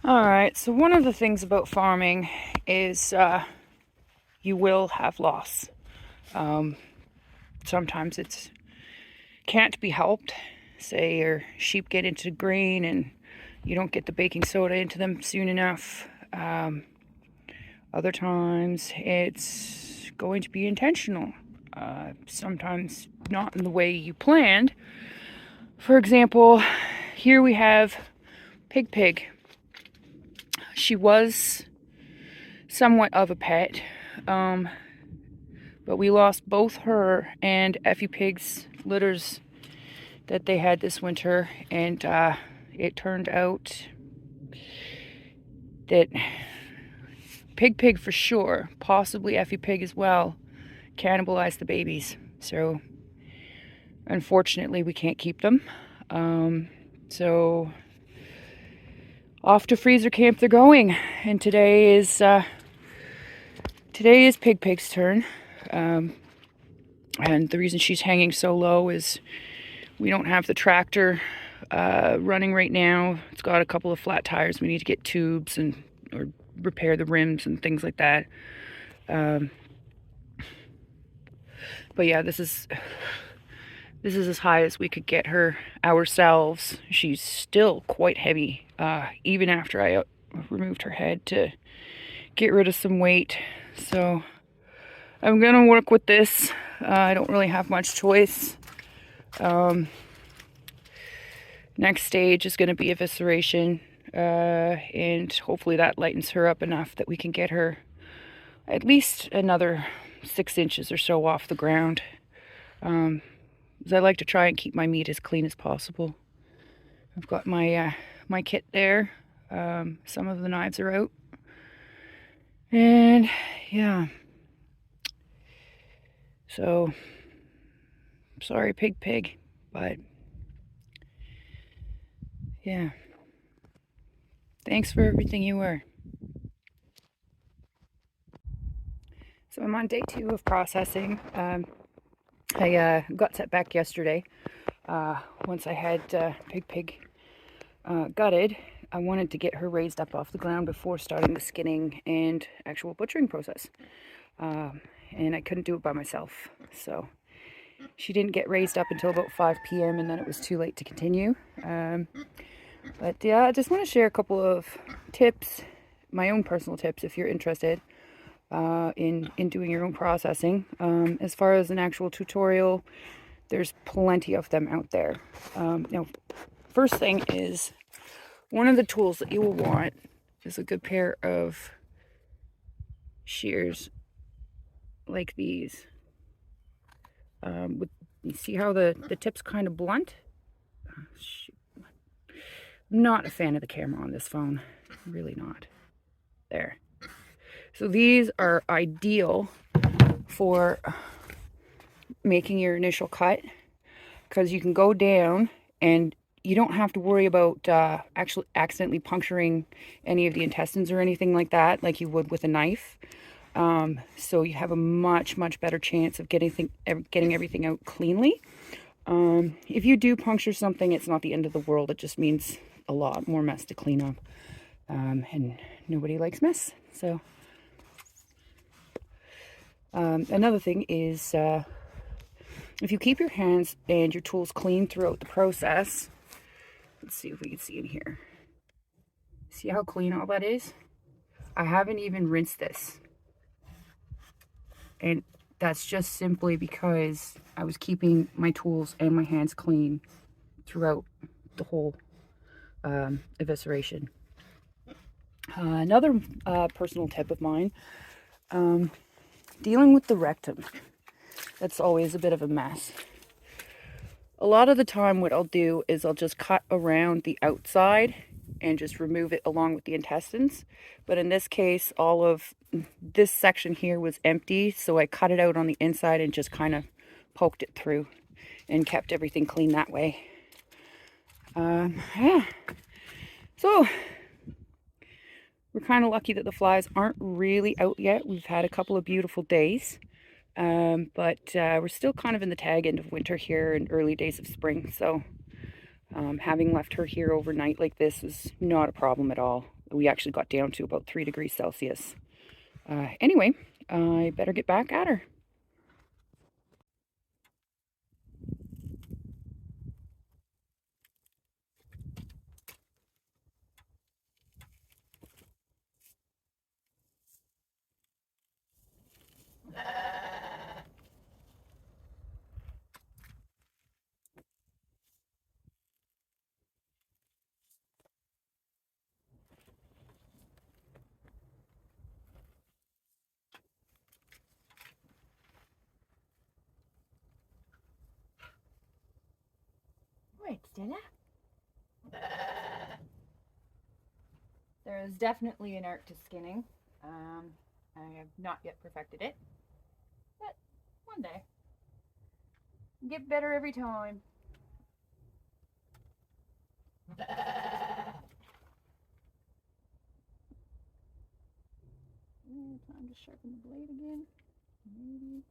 Alright, so one of the things about farming is you will have loss. Um, Sometimes it can't be helped. Say your sheep get into grain and you don't get the baking soda into them soon enough. Other times it's going to be intentional. Sometimes not in the way you planned. For example, here we have Pig Pig. She was somewhat of a pet, but we lost both her and Effie Pig's litters that they had this winter, and it turned out that Pig Pig for sure, possibly Effie Pig as well, cannibalized the babies. So unfortunately we can't keep them. So off to freezer camp they're going, and today is Pig Pig's turn. And the reason she's hanging so low is we don't have the tractor running right now. It's got a couple of flat tires. We need to get tubes and or repair the rims and things like that. But yeah, this is as high as we could get her ourselves. She's still quite heavy, even after I removed her head to get rid of some weight. So I'm gonna work with this. I don't really have much choice. Next stage is gonna be evisceration, and hopefully that lightens her up enough that we can get her at least another 6 inches or so off the ground. As I like to try and keep my meat as clean as possible. I've got my my kit there. Some of the knives are out. And yeah. So, sorry, Pig Pig, but yeah. Thanks for everything you were. So I'm on day 2 of processing. I got set back yesterday. Once I had Pig Pig gutted, I wanted to get her raised up off the ground before starting the skinning and actual butchering process. And I couldn't do it by myself. So she didn't get raised up until about 5 p.m. and then it was too late to continue. But yeah, I just want to share a couple of tips, my own personal tips if you're interested in doing your own processing. As far as an actual tutorial, there's plenty of them out there. Now, first thing is, one of the tools that you will want is a good pair of shears like these. You see how the tip's kind of blunt? I'm not a fan of the camera on this phone. Really not. There. So these are ideal for making your initial cut because you can go down and you don't have to worry about actually accidentally puncturing any of the intestines or anything like that like you would with a knife. So you have a much better chance of getting everything out cleanly. If you do puncture something, it's not the end of the world. It just means a lot more mess to clean up. And nobody likes mess. So another thing is if you keep your hands and your tools clean throughout the process, let's see if we can see in here. See how clean all that is? I haven't even rinsed this. And that's just simply because I was keeping my tools and my hands clean throughout the whole evisceration. Another personal tip of mine, dealing with the rectum. That's always a bit of a mess. A lot of the time what I'll do is I'll just cut around the outside and just remove it along with the intestines. But in this case, all of this section here was empty, so I cut it out on the inside and just kind of poked it through and kept everything clean that way. Yeah. So we're kind of lucky that the flies aren't really out yet. We've had a couple of beautiful days. But we're still kind of in the tag end of winter here and early days of spring. So having left her here overnight like this is not a problem at all. We actually got down to about 3 degrees Celsius. Anyway, I better get back at her. Right, Stella. There is definitely an art to skinning. I have not yet perfected it, but one day. Get better every time. Time to sharpen the blade again. Maybe.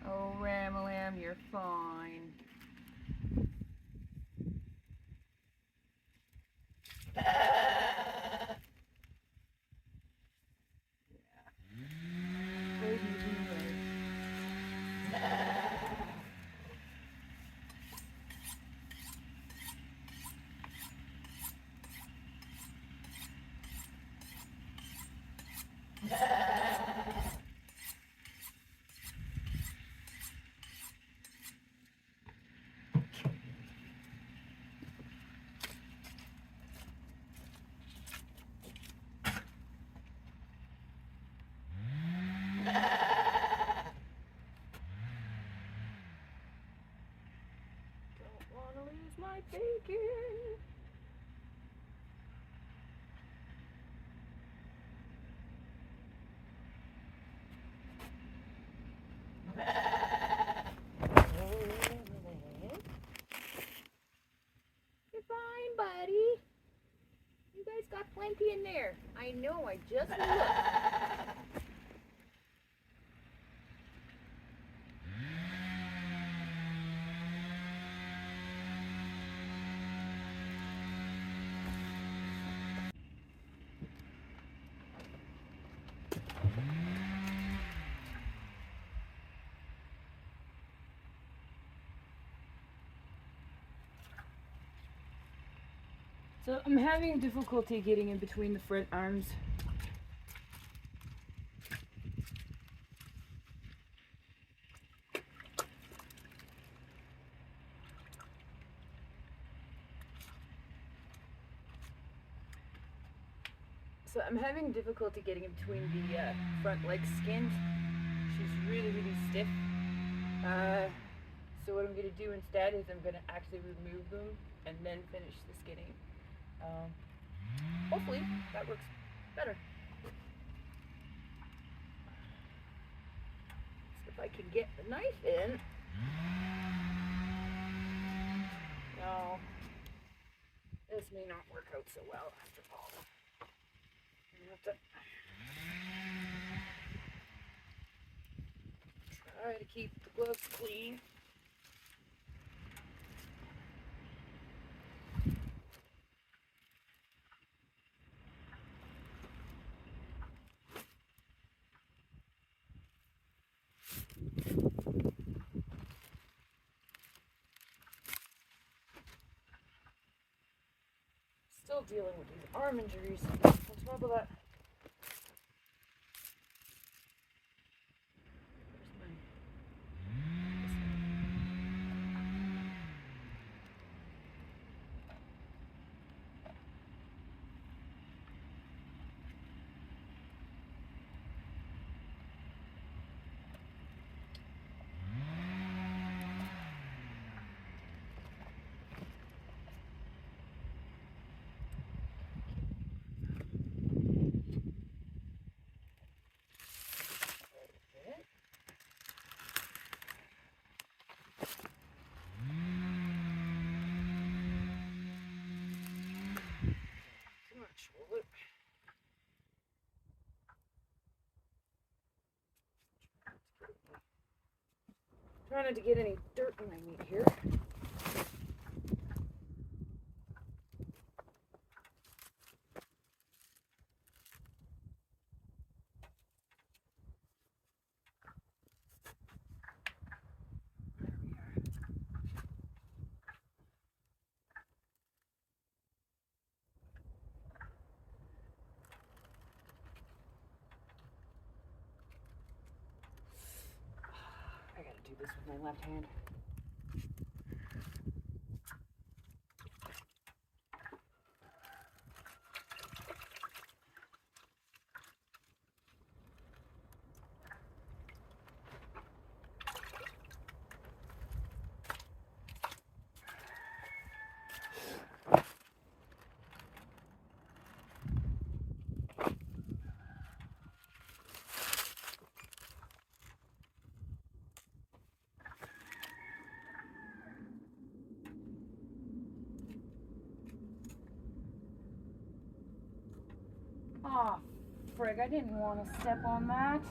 Oh, Ramalam, you're fine. Don't want to lose my bacon. You're fine, buddy. You guys got plenty in there. I know, I just looked. So I'm having difficulty getting in between the front arms. So I'm having difficulty getting in between the front leg skins. She's really, really stiff. So what I'm going to do instead is I'm going to actually remove them and then finish the skinning. Hopefully that works better. So if I can get the knife in. No, this may not work out so well after all. I have to try to keep the gloves clean. Still dealing with these arm injuries. On top of that, Trying not to get any dirt in my meat here. I gotta do this with my left hand. Oh, frig, I didn't want to step on that.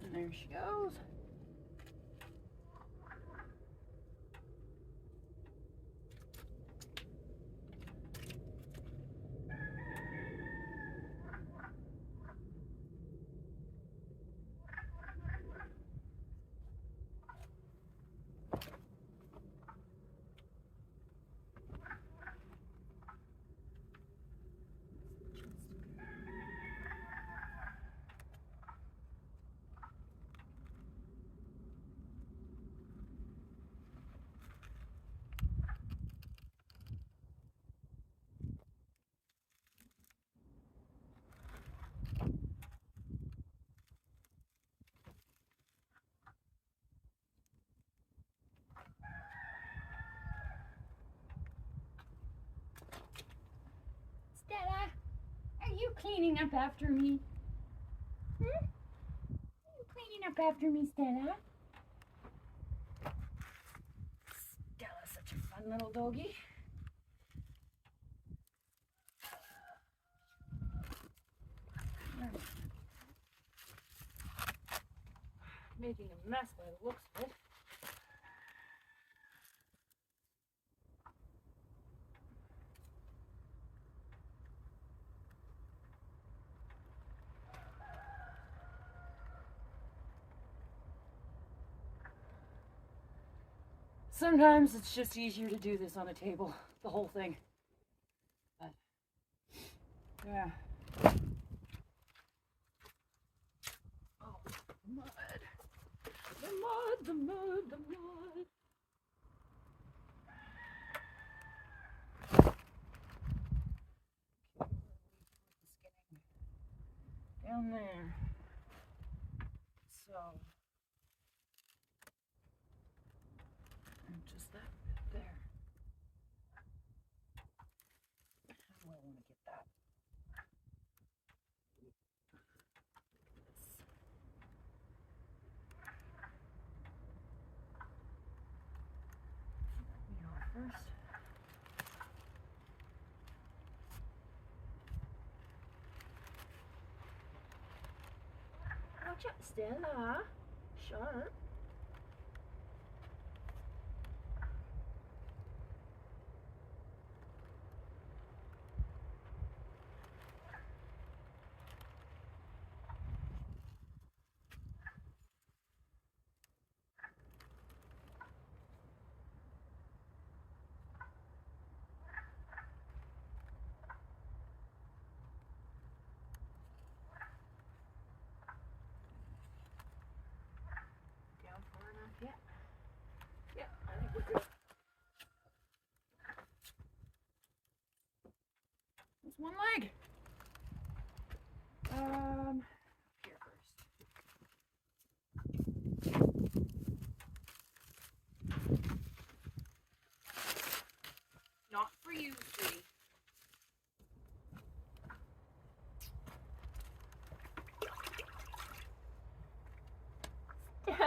And there she goes. Stella, are you cleaning up after me? Hmm? Are you cleaning up after me, Stella? Stella's such a fun little doggy. Making a mess by the looks of it. Sometimes it's just easier to do this on a table, the whole thing. But, yeah. Oh, mud. The mud, the mud, the mud. Down there. So, and just that bit there. How do I want to get that? First. Watch out, Stella. Sharp.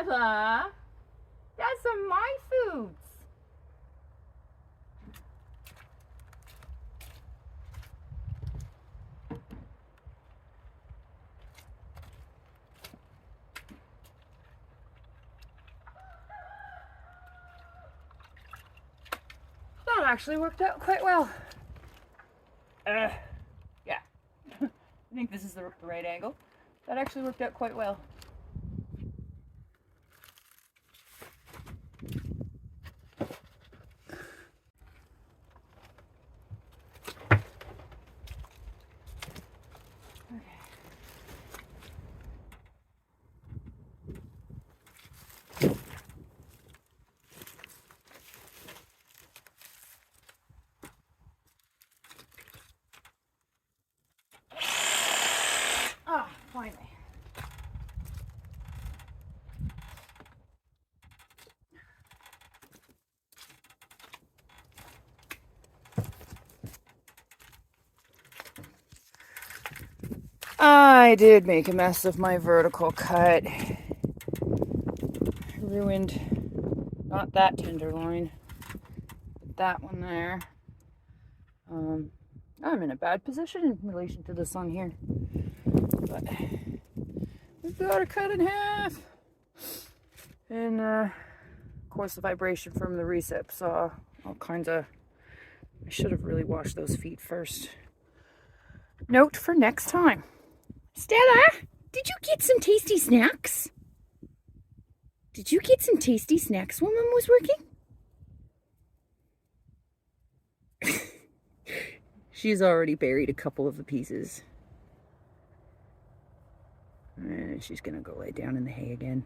Stella! That's some of my foods. That actually worked out quite well. Yeah. I think this is the right angle. That actually worked out quite well. Finally. I did make a mess of my vertical cut. Ruined, not that tenderloin, but that one there. I'm in a bad position in relation to the sun here. But we've got it cut in half. And of course the vibration from the recip saw all kinds of... I should have really washed those feet first. Note for next time. Stella, did you get some tasty snacks? Did you get some tasty snacks while Mom was working? She's already buried a couple of the pieces. And she's gonna go lay down in the hay again.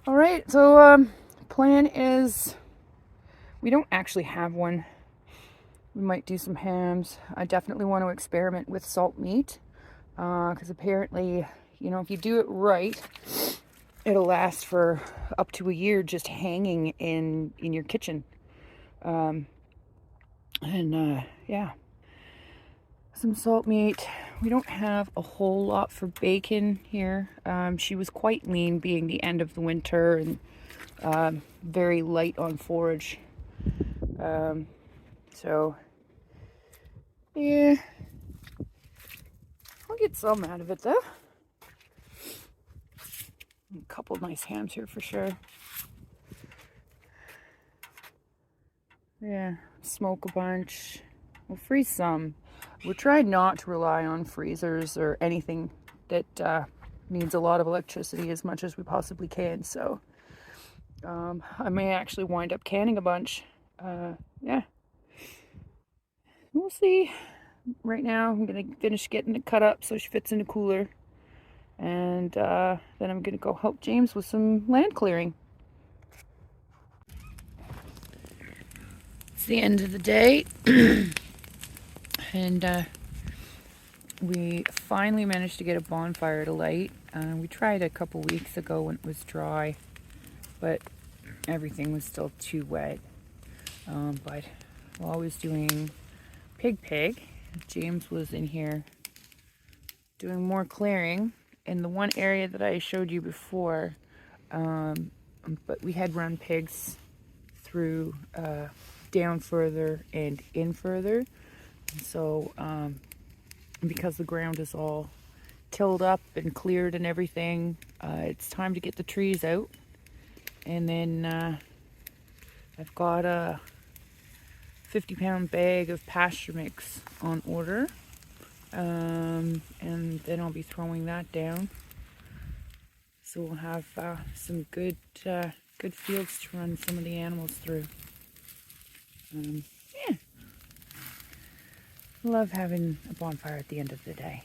All right, so plan is, we don't actually have one. We might do some hams. I definitely want to experiment with salt meat, because apparently, you know, if you do it right, it'll last for up to a year just hanging in your kitchen. Yeah, some salt meat. We don't have a whole lot for bacon here. She was quite lean being the end of the winter, and very light on forage. So yeah, I'll get some out of it though. A couple nice hams here for sure. Yeah, smoke a bunch. We'll freeze some. We'll try not to rely on freezers or anything that needs a lot of electricity as much as we possibly can. So I may actually wind up canning a bunch. Yeah, we'll see. Right now I'm gonna finish getting it cut up so she fits in the cooler, and then I'm gonna go help James with some land clearing. It's the end of the day. And we finally managed to get a bonfire to light. We tried a couple weeks ago when it was dry, but everything was still too wet. But while I was doing pig, James was in here doing more clearing in the one area that I showed you before. But we had run pigs through down further and in further. And so because the ground is all tilled up and cleared and everything, it's time to get the trees out. And then I've got a 50-pound bag of pasture mix on order, and then I'll be throwing that down. So we'll have some good fields to run some of the animals through. Yeah, love having a bonfire at the end of the day.